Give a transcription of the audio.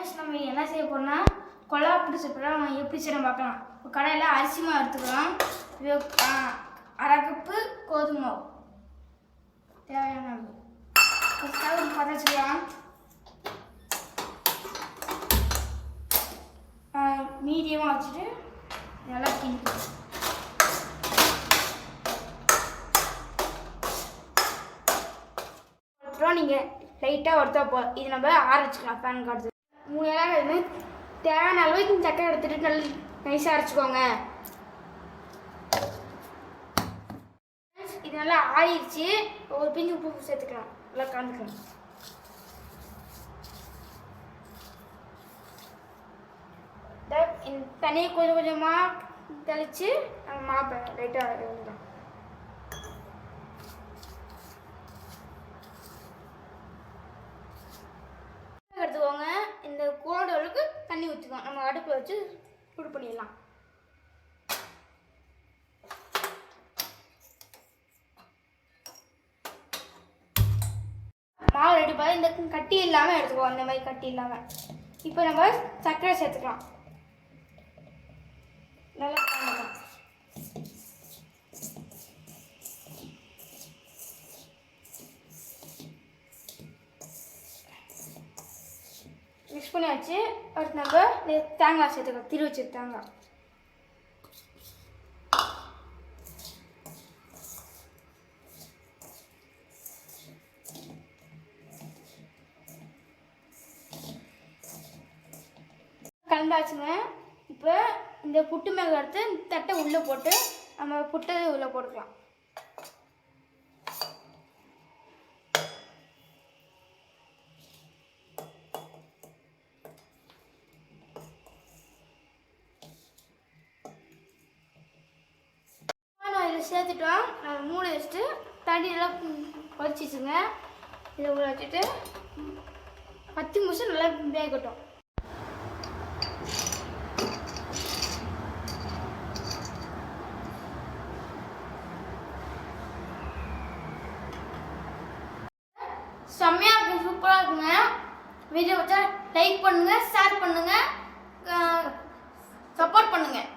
Friends நம்ம என்ன செய்ய போறோம்னா கொல்லா புட்டு சாப்பிட்றோம். நம்ம எப்படி செய்யணும் பார்க்கலாம். இப்போ கடையில் அரிசி மாவு எடுத்துக்கலாம். அரை கப்பு கோதுமை மாவு தேவையான அளவு பதச்சிக்கலாம். மீடியமாக வச்சுட்டு நல்லா கிண்டிக்கலாம். நீங்கள் லைட்டாக வறுத்தா இது நம்ம ஆற வச்சுக்கலாம். பேன் கார்டு 3 இலை தேவையான அளவுக்கு சக்கரை எடுத்துகிட்டு நல்லா நைஸாக அரைச்சிக்கோங்க. இது நல்லா ஆறிடுச்சு. ஒரு பிஞ்சு உப்பு சேர்த்துக்கலாம். நல்லா கலந்துக்கலாம். தண்ணியை கொஞ்சம் கொஞ்சமாக தெளித்து நம்ம மாப்பை லைட்டாக வந்துடலாம். எடுத்துக்கோங்க. இந்த கோடு அளவுக்கு தண்ணி ஊற்றிக்கோங்க. நம்ம அடுப்பில் வச்சு சூடு பண்ணிடலாம். மாவு ரெடி பண்ணி இந்த கட்டி இல்லாமல் எடுத்துக்குவோம். அந்த மாதிரி கட்டி இல்லாமல். இப்போ நம்ம சர்க்கரை சேர்த்துக்கலாம். நல்லா கலந்துக்கலாம். மிக்ஸ் பண்ணியாச்சு. அடுத்து நம்ம தேங்காய் சேர்த்துக்கலாம். திரு வச்சு தேங்காய் கலந்தாச்சுங்க. இப்போ இந்த புட்டு மேலே எடுத்து தட்டை உள்ளே போட்டு நம்ம புட்டை உள்ளே போட்டுக்கலாம். இதில் சேர்த்துட்டோம். நம்ம 3 வச்சுட்டு தண்ணியெல்லாம் கொதிச்சிச்சுங்க. இதை உள்ள வச்சுட்டு 10 நிமிஷம் நல்லா வேகட்டும். செம்மையாக இருக்குது. சூப்பராக இருக்குங்க. வீடியோ வச்சா லைக் பண்ணுங்கள், ஷேர் பண்ணுங்கள், சப்போர்ட் பண்ணுங்கள்.